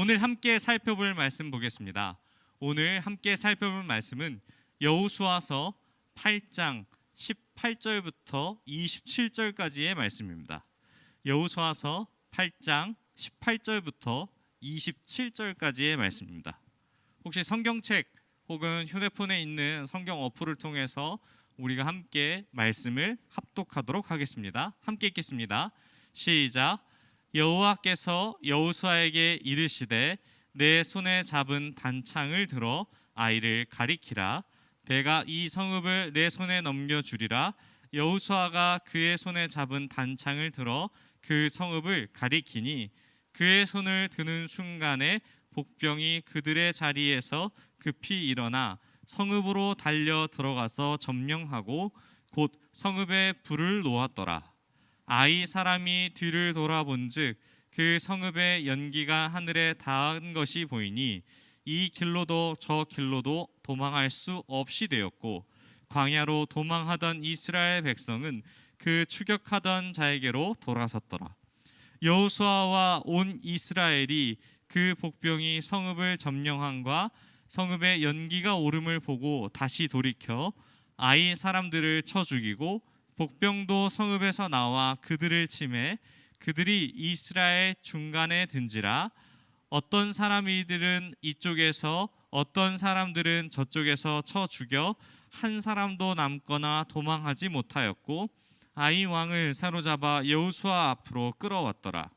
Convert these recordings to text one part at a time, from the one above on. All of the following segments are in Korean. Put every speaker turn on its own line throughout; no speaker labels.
오늘 함께 살펴볼 말씀 보겠습니다. 오늘 함께 살펴볼 말씀은 여호수아서 8장 18절부터 27절까지의 말씀입니다. 여호수아서 8장 18절부터 27절까지의 말씀입니다. 혹시 성경책 혹은 휴대폰에 있는 성경 어플을 통해서 우리가 함께 말씀을 합독하도록 하겠습니다. 함께 읽겠습니다. 시작. 여호와께서 여호수아에게 이르시되 내 손에 잡은 단창을 들어 아이를 가리키라. 내가 이 성읍을 내 손에 넘겨주리라. 여호수아가 그의 손에 잡은 단창을 들어 그 성읍을 가리키니 그의 손을 드는 순간에 복병이 그들의 자리에서 급히 일어나 성읍으로 달려 들어가서 점령하고 곧 성읍에 불을 놓았더라. 아이 사람이 뒤를 돌아본즉 그 성읍의 연기가 하늘에 닿은 것이 보이니 이 길로도 저 길로도 도망할 수 없이 되었고 광야로 도망하던 이스라엘 백성은 그 추격하던 자에게로 돌아섰더라. 여호수아와 온 이스라엘이 그 복병이 성읍을 점령함과 성읍의 연기가 오름을 보고 다시 돌이켜 아이 사람들을 쳐 죽이고 복병도 성읍에서 나와 그들을 치매 그들이 이스라엘 중간에 든지라. 어떤 사람이들은 이쪽에서 어떤 사람들은 저쪽에서 쳐 죽여 한 사람도 남거나 도망하지 못하였고 아이 왕을 사로잡아 여호수아 앞으로 끌어왔더라.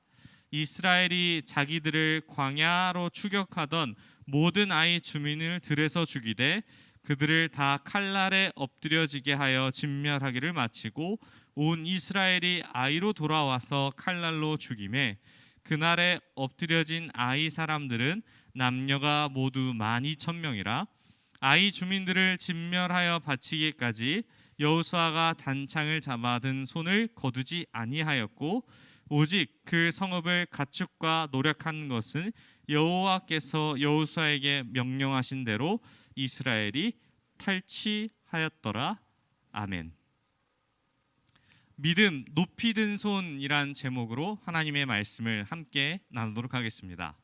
이스라엘이 자기들을 광야로 추격하던 모든 아이 주민을 들에서 죽이되 그들을 다 칼날에 엎드려지게 하여 진멸하기를 마치고 온 이스라엘이 아이로 돌아와서 칼날로 죽이매 그날에 엎드려진 아이 사람들은 남녀가 모두 12,000명이라. 아이 주민들을 진멸하여 바치기까지 여호수아가 단창을 잡아 든 손을 거두지 아니하였고 오직 그 성읍을 가축과 노력한 것은 여호와께서 여호수아에게 명령하신 대로 이스라엘이 탈취하였더라. 아멘. 믿음 높이 든 손이란 제목으로 하나님의 말씀을 함께 나누도록 하겠습니다.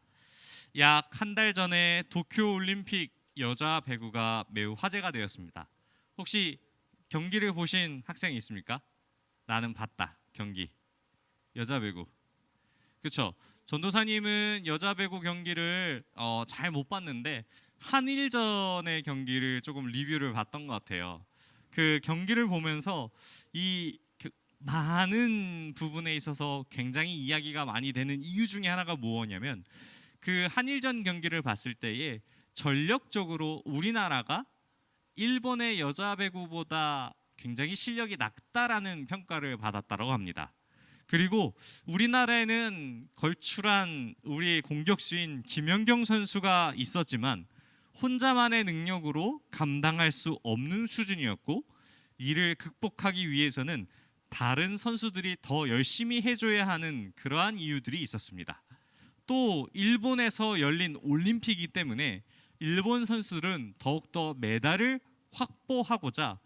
약 한 달 전에 도쿄올림픽 여자 배구가 매우 화제가 되었습니다. 혹시 경기를 보신 학생이 있습니까? 나는 봤다. 경기 여자 배구. 그렇죠. 전도사님은 여자 배구 경기를 잘 못 봤는데 한일전의 경기를 조금 리뷰를 봤던 것 같아요. 그 경기를 보면서 이 많은 부분에 있어서 굉장히 이야기가 많이 되는 이유 중에 하나가 무엇이냐면 그 한일전 경기를 봤을 때에 전력적으로 우리나라가 일본의 여자 배구보다 굉장히 실력이 낮다라는 평가를 받았다고 합니다. 그리고 우리나라에는 걸출한 우리의 공격수인 김연경 선수가 있었지만 혼자만의 능력으로 감당할 수 없는 수준이었고 이를 극복하기 위해서는 다른 선수들이 더 열심히 해줘야 하는 그러한 이유들이 있었습니다. 또 일본에서 열린 올림픽이기 때문에 일본 선수들은 더욱더 메달을 확보하고자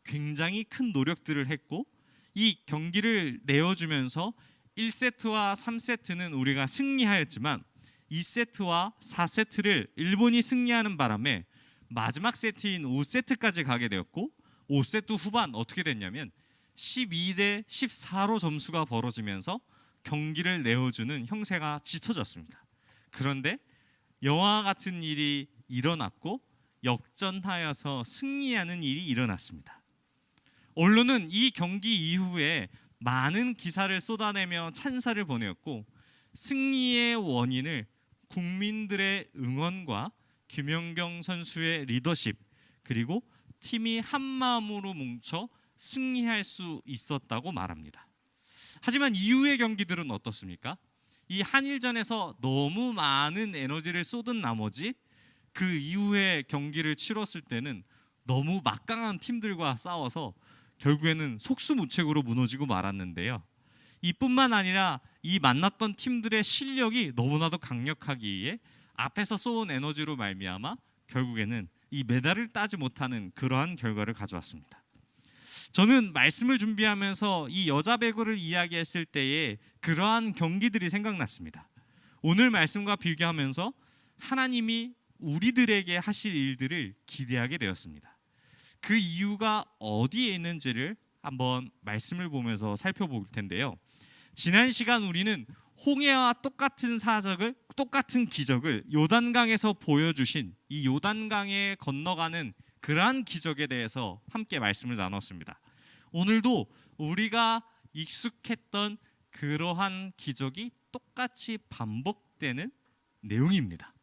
굉장히 큰 노력들을 했고 이 경기를 내어주면서 1세트와 3세트는 우리가 승리하였지만 2세트와 4세트를 일본이 승리하는 바람에 마지막 세트인 5세트까지 가게 되었고 5세트 후반 어떻게 됐냐면 12대 14로 점수가 벌어지면서 경기를 내어주는 형세가 짙어졌습니다. 그런데 영화 같은 일이 일어났고 역전하여서 승리하는 일이 일어났습니다. 언론은 이 경기 이후에 많은 기사를 쏟아내며 찬사를 보내었고 승리의 원인을 국민들의 응원과 김연경 선수의 리더십 그리고 팀이 한 마음으로 뭉쳐 승리할 수 있었다고 말합니다. 하지만 이후의 경기들은 어떻습니까? 이 한일전에서 너무 많은 에너지를 쏟은 나머지 그 이후에 경기를 치렀을 때는 너무 막강한 팀들과 싸워서 결국에는 속수무책으로 무너지고 말았는데요. 이뿐만 아니라 이 만났던 팀들의 실력이 너무나도 강력하기에 앞에서 쏘은 에너지로 말미암아 결국에는 이 메달을 따지 못하는 그러한 결과를 가져왔습니다. 저는 말씀을 준비하면서 이 여자 배구를 이야기했을 때에 그러한 경기들이 생각났습니다. 오늘 말씀과 비교하면서 하나님이 우리들에게 하실 일들을 기대하게 되었습니다. 그 이유가 어디에 있는지를 한번 말씀을 보면서 살펴볼 텐데요. 지난 시간 우리는 홍해와 똑같은 기적을 요단강에서 보여주신 이 요단강에 건너가는 그러한 기적에 대해서 함께 말씀을 나눴습니다. 오늘도 우리가 익숙했던 그러한 기적이 똑같이 반복되는 내용입니다.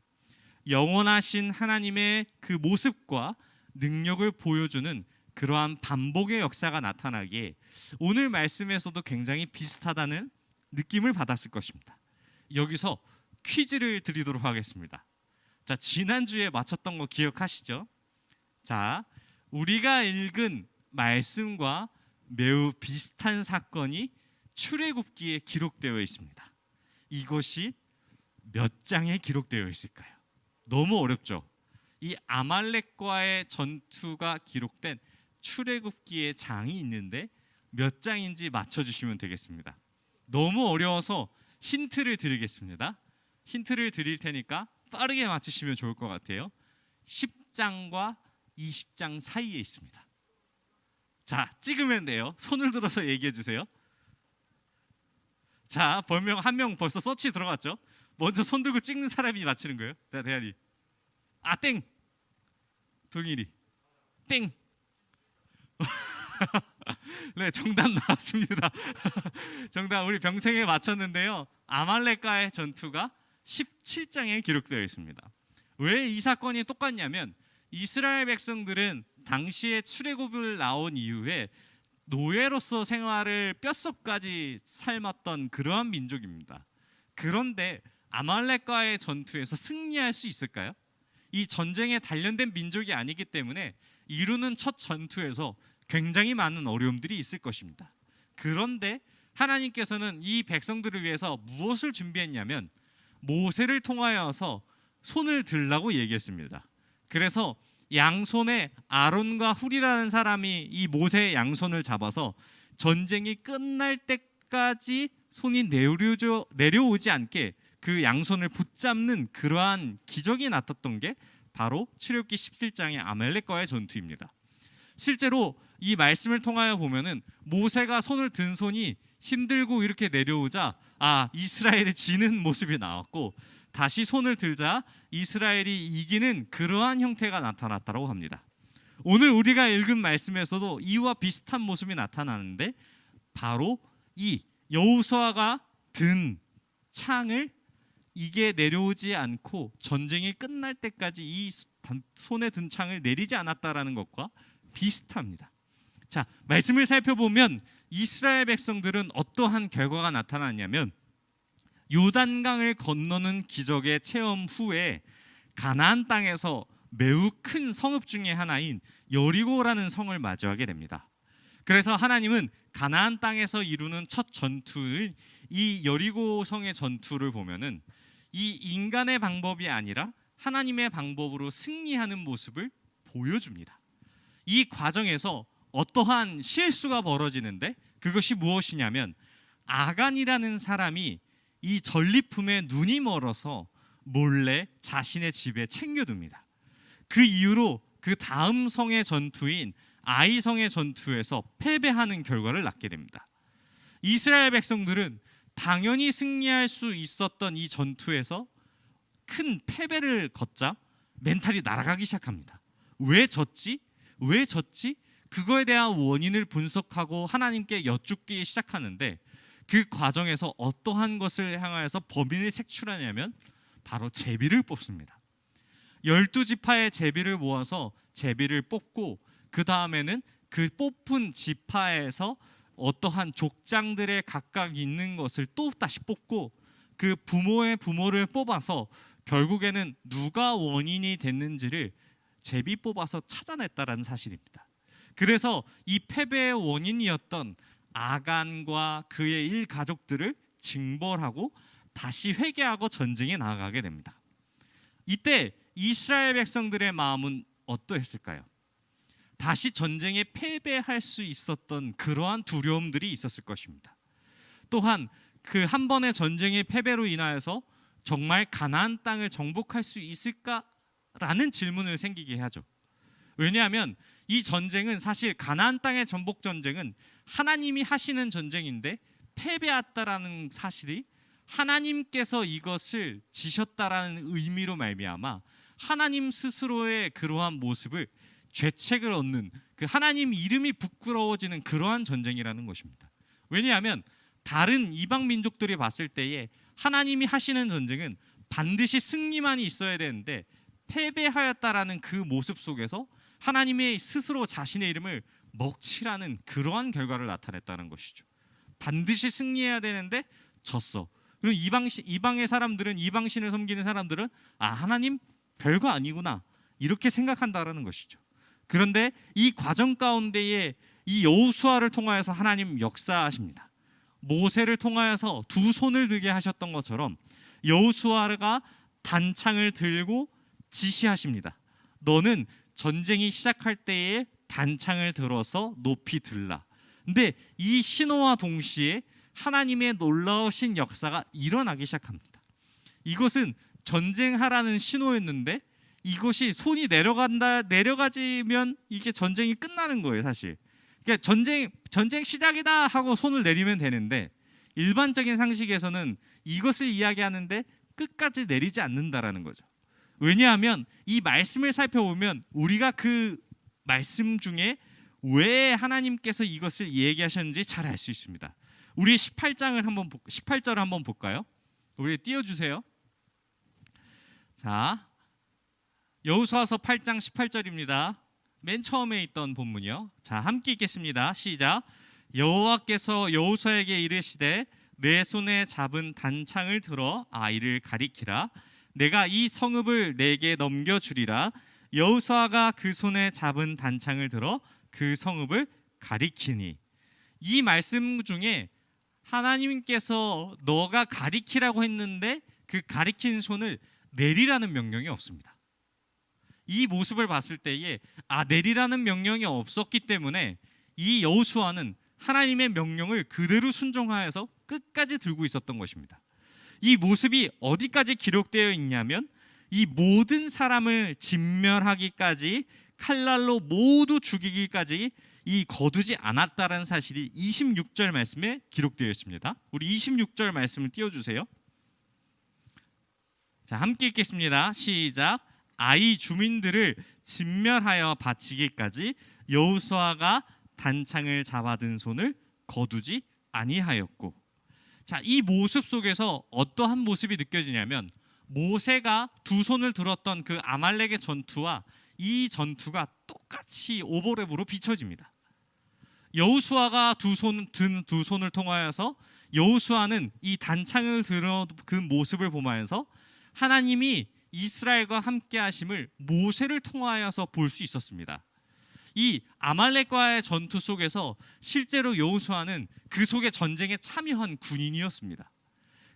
영원하신 하나님의 그 모습과 능력을 보여주는 그러한 반복의 역사가 나타나기에 오늘 말씀에서도 굉장히 비슷하다는 느낌을 받았을 것입니다. 여기서 퀴즈를 드리도록 하겠습니다. 자, 지난주에 맞췄던 거 기억하시죠? 자, 우리가 읽은 말씀과 매우 비슷한 사건이 출애굽기에 기록되어 있습니다. 이것이 몇 장에 기록되어 있을까요? 너무 어렵죠? 이 아말렉과의 전투가 기록된 출애굽기의 장이 있는데 몇 장인지 맞춰주시면 되겠습니다. 너무 어려워서 힌트를 드리겠습니다. 힌트를 드릴 테니까 빠르게 맞추시면 좋을 것 같아요. 10장과 20장 사이에 있습니다. 자, 찍으면 돼요. 손을 들어서 얘기해 주세요. 자, 벌명 한 명 벌써 서치 들어갔죠? 먼저 손 들고 찍는 사람이 맞히는 거예요. 자, 대한이. 아, 땡. 동일이. 땡. 네, 정답 나왔습니다. 정답 우리 병생에 맞췄는데요. 아말렉과의 전투가 17장에 기록되어 있습니다. 왜 이 사건이 똑같냐면 이스라엘 백성들은 당시에 출애굽을 나온 이후에 노예로서 생활을 뼛속까지 삶았던 그러한 민족입니다. 그런데 아말렉과의 전투에서 승리할 수 있을까요? 이 전쟁에 단련된 민족이 아니기 때문에 이루는 첫 전투에서 굉장히 많은 어려움들이 있을 것입니다. 그런데 하나님께서는 이 백성들을 위해서 무엇을 준비했냐면 모세를 통하여서 손을 들라고 얘기했습니다. 그래서 양손에 아론과 훌이라는 사람이 이 모세의 양손을 잡아서 전쟁이 끝날 때까지 손이 내려오지 않게 그 양손을 붙잡는 그러한 기적이 나타났던 게 바로 출애굽기 17장의 아말렉과의 전투입니다. 실제로 이 말씀을 통하여 보면은 모세가 손을 든 손이 힘들고 이렇게 내려오자 이스라엘이 지는 모습이 나왔고 다시 손을 들자 이스라엘이 이기는 그러한 형태가 나타났다고 합니다. 오늘 우리가 읽은 말씀에서도 이와 비슷한 모습이 나타나는데 바로 이 여호수아가 든 창을 이게 내려오지 않고 전쟁이 끝날 때까지 이 손에 든 창을 내리지 않았다라는 것과 비슷합니다. 자, 말씀을 살펴보면 이스라엘 백성들은 어떠한 결과가 나타났냐면 요단강을 건너는 기적의 체험 후에 가나안 땅에서 매우 큰 성읍 중에 하나인 여리고라는 성을 마주하게 됩니다. 그래서 하나님은 가나안 땅에서 이루는 첫 전투인 이 여리고 성의 전투를 보면은 이 인간의 방법이 아니라 하나님의 방법으로 승리하는 모습을 보여줍니다. 이 과정에서 어떠한 실수가 벌어지는데 그것이 무엇이냐면 아간이라는 사람이 이 전리품에 눈이 멀어서 몰래 자신의 집에 챙겨둡니다. 그 이후로 그 다음 성의 전투인 아이성의 전투에서 패배하는 결과를 낳게 됩니다. 이스라엘 백성들은 당연히 승리할 수 있었던 이 전투에서 큰 패배를 걷자 멘탈이 날아가기 시작합니다. 왜 졌지? 왜 졌지? 그거에 대한 원인을 분석하고 하나님께 여쭙기 시작하는데 그 과정에서 어떠한 것을 향하여서 범인을 색출하냐면 바로 제비를 뽑습니다. 12지파의 제비를 모아서 제비를 뽑고 그 다음에는 그 뽑은 지파에서 어떠한 족장들에 각각 있는 것을 또 다시 뽑고 그 부모의 부모를 뽑아서 결국에는 누가 원인이 됐는지를 제비 뽑아서 찾아냈다라는 사실입니다. 그래서 이 패배의 원인이었던 아간과 그의 일가족들을 징벌하고 다시 회개하고 전쟁에 나아가게 됩니다. 이때 이스라엘 백성들의 마음은 어떠했을까요? 다시 전쟁에 패배할 수 있었던 그러한 두려움들이 있었을 것입니다. 또한 그 한 번의 전쟁의 패배로 인하여서 정말 가나안 땅을 정복할 수 있을까라는 질문을 생기게 하죠. 왜냐하면 이 전쟁은 사실 가나안 땅의 정복 전쟁은 하나님이 하시는 전쟁인데 패배했다라는 사실이 하나님께서 이것을 지셨다라는 의미로 말미암아 하나님 스스로의 그러한 모습을 죄책을 얻는, 그 하나님 이름이 부끄러워지는 그러한 전쟁이라는 것입니다. 왜냐하면 다른 이방 민족들이 봤을 때에 하나님이 하시는 전쟁은 반드시 승리만이 있어야 되는데 패배하였다라는 그 모습 속에서 하나님의 스스로 자신의 이름을 먹칠하는 그러한 결과를 나타냈다는 것이죠. 반드시 승리해야 되는데 졌어. 그리고 이방의 사람들은, 이방신을 섬기는 사람들은 하나님 별거 아니구나 이렇게 생각한다라는 것이죠. 그런데 이 과정 가운데에 이 여호수아를 통하여서 하나님 역사하십니다. 모세를 통하여서 두 손을 들게 하셨던 것처럼 여호수아가 단창을 들고 지시하십니다. 너는 전쟁이 시작할 때에 단창을 들어서 높이 들라. 근데 이 신호와 동시에 하나님의 놀라우신 역사가 일어나기 시작합니다. 이것은 전쟁하라는 신호였는데 이것이 손이 내려가지면 이게 전쟁이 끝나는 거예요, 사실. 그러니까 전쟁 시작이다 하고 손을 내리면 되는데 일반적인 상식에서는 이것을 이야기하는데 끝까지 내리지 않는다라는 거죠. 왜냐하면 이 말씀을 살펴보면 우리가 그 말씀 중에 왜 하나님께서 이것을 얘기하셨는지 잘 알 수 있습니다. 우리 18절을 한번 볼까요? 우리 띄워주세요. 자, 여호수아서 8장 18절입니다. 맨 처음에 있던 본문이요. 자, 함께 읽겠습니다. 시작. 여호와께서 여호수아에게 이르시되 내 손에 잡은 단창을 들어 아이를 가리키라. 내가 이 성읍을 내게 넘겨주리라. 여호수아가 그 손에 잡은 단창을 들어 그 성읍을 가리키니. 이 말씀 중에 하나님께서 너가 가리키라고 했는데 그 가리킨 손을 내리라는 명령이 없습니다. 이 모습을 봤을 때에 내리라는 명령이 없었기 때문에 이 여호수아는 하나님의 명령을 그대로 순종하여서 끝까지 들고 있었던 것입니다. 이 모습이 어디까지 기록되어 있냐면 이 모든 사람을 진멸하기까지 칼날로 모두 죽이기까지 이 거두지 않았다는 사실이 26절 말씀에 기록되어 있습니다. 우리 26절 말씀을 띄워주세요. 자, 함께 읽겠습니다. 시작. 아이 주민들을 진멸하여 바치기까지 여호수아가 단창을 잡아든 손을 거두지 아니하였고. 자, 이 모습 속에서 어떠한 모습이 느껴지냐면 모세가 두 손을 들었던 그 아말렉의 전투와 이 전투가 똑같이 오버랩으로 비춰집니다. 여호수아가 두 손을 통하여서 여호수아는 이 단창을 들어 그 모습을 보면서 하나님이 이스라엘과 함께 하심을 모세를 통하여서 볼 수 있었습니다. 이 아말렉과의 전투 속에서 실제로 여호수아는 그 속의 전쟁에 참여한 군인이었습니다.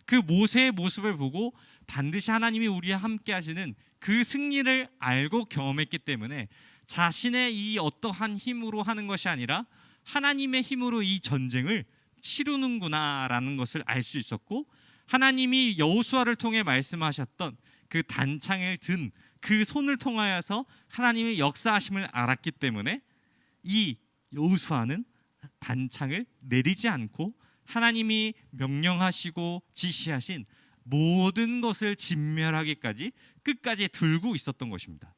그 모세의 모습을 보고 반드시 하나님이 우리와 함께 하시는 그 승리를 알고 경험했기 때문에 자신의 이 어떠한 힘으로 하는 것이 아니라 하나님의 힘으로 이 전쟁을 치르는구나라는 것을 알 수 있었고, 하나님이 여호수아를 통해 말씀하셨던 그 단창을 든 그 손을 통하여서 하나님의 역사하심을 알았기 때문에 이 여호수아는 단창을 내리지 않고 하나님이 명령하시고 지시하신 모든 것을 진멸하기까지 끝까지 들고 있었던 것입니다.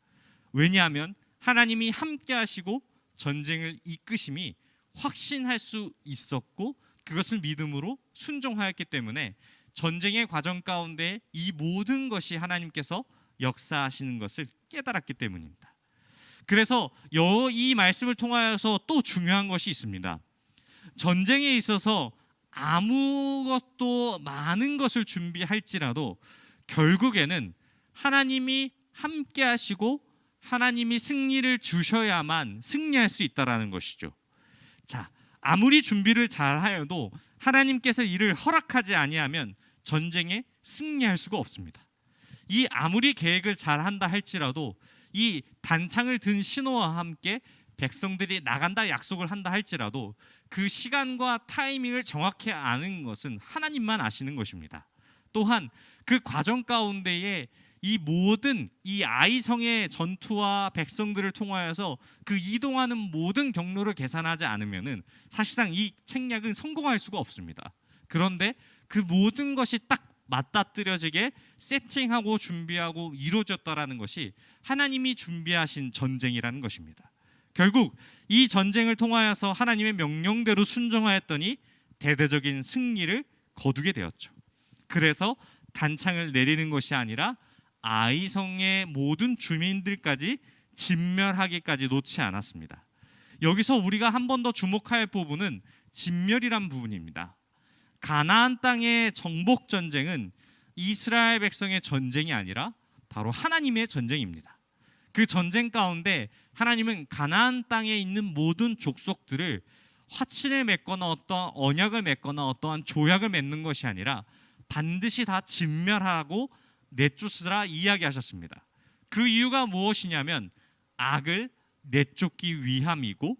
왜냐하면 하나님이 함께 하시고 전쟁을 이끄심이 확신할 수 있었고 그것을 믿음으로 순종하였기 때문에 전쟁의 과정 가운데 이 모든 것이 하나님께서 역사하시는 것을 깨달았기 때문입니다. 그래서 이 말씀을 통하여서 또 중요한 것이 있습니다. 전쟁에 있어서 아무것도 많은 것을 준비할지라도 결국에는 하나님이 함께 하시고 하나님이 승리를 주셔야만 승리할 수 있다라는 것이죠. 자, 아무리 준비를 잘하여도 하나님께서 이를 허락하지 아니하면 전쟁에 승리할 수가 없습니다. 이 아무리 계획을 잘한다 할지라도 이 단창을 든 신호와 함께 백성들이 나간다 약속을 한다 할지라도 그 시간과 타이밍을 정확히 아는 것은 하나님만 아시는 것입니다. 또한 그 과정 가운데에 이 모든 이 아이성의 전투와 백성들을 통하여서 그 이동하는 모든 경로를 계산하지 않으면은 사실상 이 책략은 성공할 수가 없습니다. 그런데 그 모든 것이 딱 맞닥뜨려지게 세팅하고 준비하고 이루어졌다라는 것이 하나님이 준비하신 전쟁이라는 것입니다. 결국 이 전쟁을 통하여서 하나님의 명령대로 순종하였더니 대대적인 승리를 거두게 되었죠. 그래서 단창을 내리는 것이 아니라 아이성의 모든 주민들까지 진멸하기까지 놓지 않았습니다. 여기서 우리가 한 번 더 주목할 부분은 진멸이란 부분입니다. 가나안 땅의 정복 전쟁은 이스라엘 백성의 전쟁이 아니라 바로 하나님의 전쟁입니다. 그 전쟁 가운데 하나님은 가나안 땅에 있는 모든 족속들을 화친을 맺거나 어떠한 언약을 맺거나 어떠한 조약을 맺는 것이 아니라 반드시 다 진멸하고 내쫓으라 이야기하셨습니다. 그 이유가 무엇이냐면 악을 내쫓기 위함이고,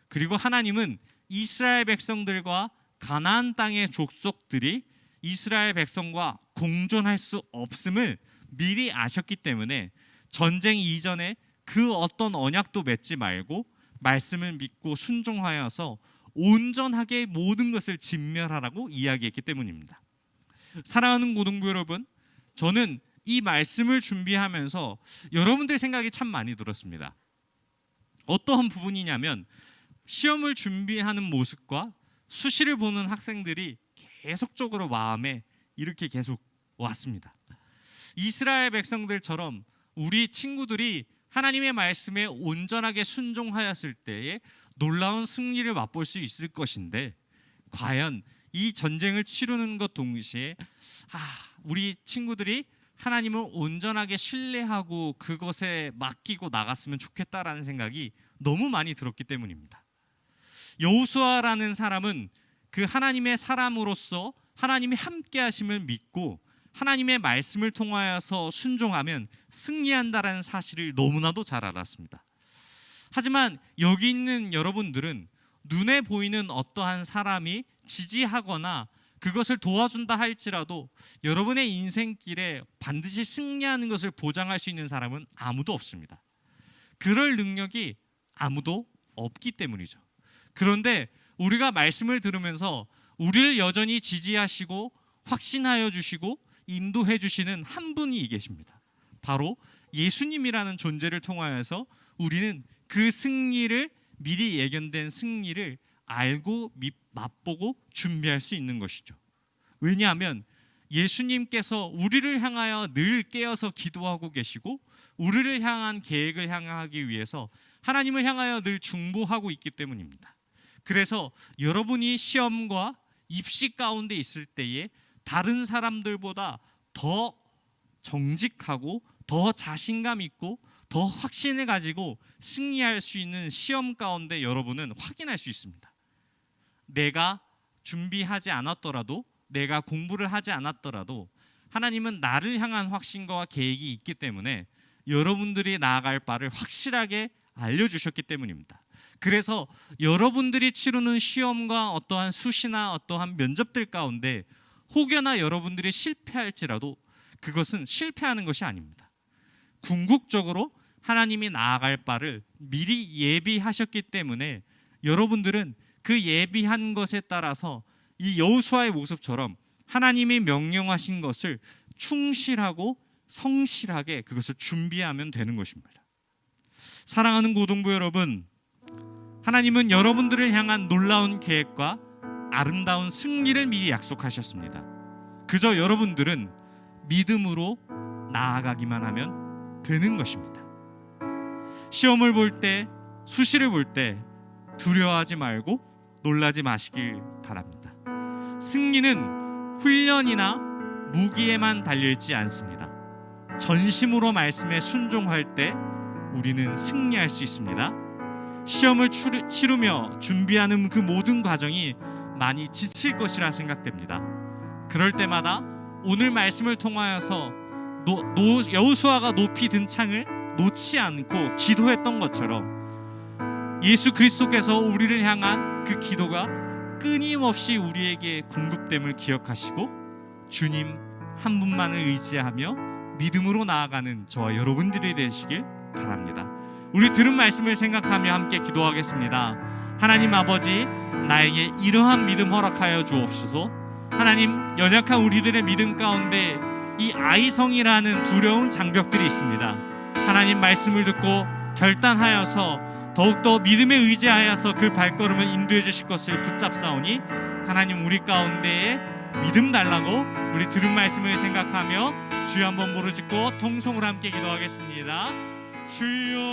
그리고 하나님은 이스라엘 백성들과 가나안 땅의 족속들이 이스라엘 백성과 공존할 수 없음을 미리 아셨기 때문에 전쟁 이전에 그 어떤 언약도 맺지 말고 말씀을 믿고 순종하여서 온전하게 모든 것을 진멸하라고 이야기했기 때문입니다. 사랑하는 고등부 여러분, 저는 이 말씀을 준비하면서 여러분들 생각이 참 많이 들었습니다. 어떠한 부분이냐면 시험을 준비하는 모습과 수시를 보는 학생들이 계속적으로 마음에 이렇게 계속 왔습니다. 이스라엘 백성들처럼 우리 친구들이 하나님의 말씀에 온전하게 순종하였을 때에 놀라운 승리를 맛볼 수 있을 것인데, 과연 이 전쟁을 치르는 것 동시에 우리 친구들이 하나님을 온전하게 신뢰하고 그것에 맡기고 나갔으면 좋겠다라는 생각이 너무 많이 들었기 때문입니다. 여호수아라는 사람은 그 하나님의 사람으로서 하나님이 함께 하심을 믿고 하나님의 말씀을 통하여서 순종하면 승리한다라는 사실을 너무나도 잘 알았습니다. 하지만 여기 있는 여러분들은 눈에 보이는 어떠한 사람이 지지하거나 그것을 도와준다 할지라도 여러분의 인생길에 반드시 승리하는 것을 보장할 수 있는 사람은 아무도 없습니다. 그럴 능력이 아무도 없기 때문이죠. 그런데 우리가 말씀을 들으면서 우리를 여전히 지지하시고 확신하여 주시고 인도해 주시는 한 분이 계십니다. 바로 예수님이라는 존재를 통하여서 우리는 그 승리를, 미리 예견된 승리를 알고 맛보고 준비할 수 있는 것이죠. 왜냐하면 예수님께서 우리를 향하여 늘 깨어서 기도하고 계시고 우리를 향한 계획을 향하기 위해서 하나님을 향하여 늘 중보하고 있기 때문입니다. 그래서 여러분이 시험과 입시 가운데 있을 때에 다른 사람들보다 더 정직하고 더 자신감 있고 더 확신을 가지고 승리할 수 있는 시험 가운데 여러분은 확인할 수 있습니다. 내가 준비하지 않았더라도, 내가 공부를 하지 않았더라도 하나님은 나를 향한 확신과 계획이 있기 때문에 여러분들이 나아갈 바를 확실하게 알려주셨기 때문입니다. 그래서 여러분들이 치르는 시험과 어떠한 수시나 어떠한 면접들 가운데 혹여나 여러분들이 실패할지라도 그것은 실패하는 것이 아닙니다. 궁극적으로 하나님이 나아갈 바를 미리 예비하셨기 때문에 여러분들은 그 예비한 것에 따라서 이 여호수아의 모습처럼 하나님이 명령하신 것을 충실하고 성실하게 그것을 준비하면 되는 것입니다. 사랑하는 고등부 여러분, 하나님은 여러분들을 향한 놀라운 계획과 아름다운 승리를 미리 약속하셨습니다. 그저 여러분들은 믿음으로 나아가기만 하면 되는 것입니다. 시험을 볼 때, 수시를 볼 때 두려워하지 말고 놀라지 마시길 바랍니다. 승리는 훈련이나 무기에만 달려있지 않습니다. 전심으로 말씀에 순종할 때 우리는 승리할 수 있습니다. 시험을 치르며 준비하는 그 모든 과정이 많이 지칠 것이라 생각됩니다. 그럴 때마다 오늘 말씀을 통하여서 여호수아가 높이 든 창을 놓지 않고 기도했던 것처럼 예수 그리스도께서 우리를 향한 그 기도가 끊임없이 우리에게 공급됨을 기억하시고 주님 한 분만을 의지하며 믿음으로 나아가는 저와 여러분들이 되시길 바랍니다. 우리 들은 말씀을 생각하며 함께 기도하겠습니다. 하나님 아버지, 나에게 이러한 믿음 허락하여 주옵소서. 하나님, 연약한 우리들의 믿음 가운데 이 아이성이라는 두려운 장벽들이 있습니다. 하나님, 말씀을 듣고 결단하여서 더욱더 믿음에 의지하여서 그 발걸음을 인도해 주실 것을 붙잡사오니 하나님, 우리 가운데에 믿음 달라고 우리 들은 말씀을 생각하며 주여 한번 부르짖고 통성으로 함께 기도하겠습니다. 주여.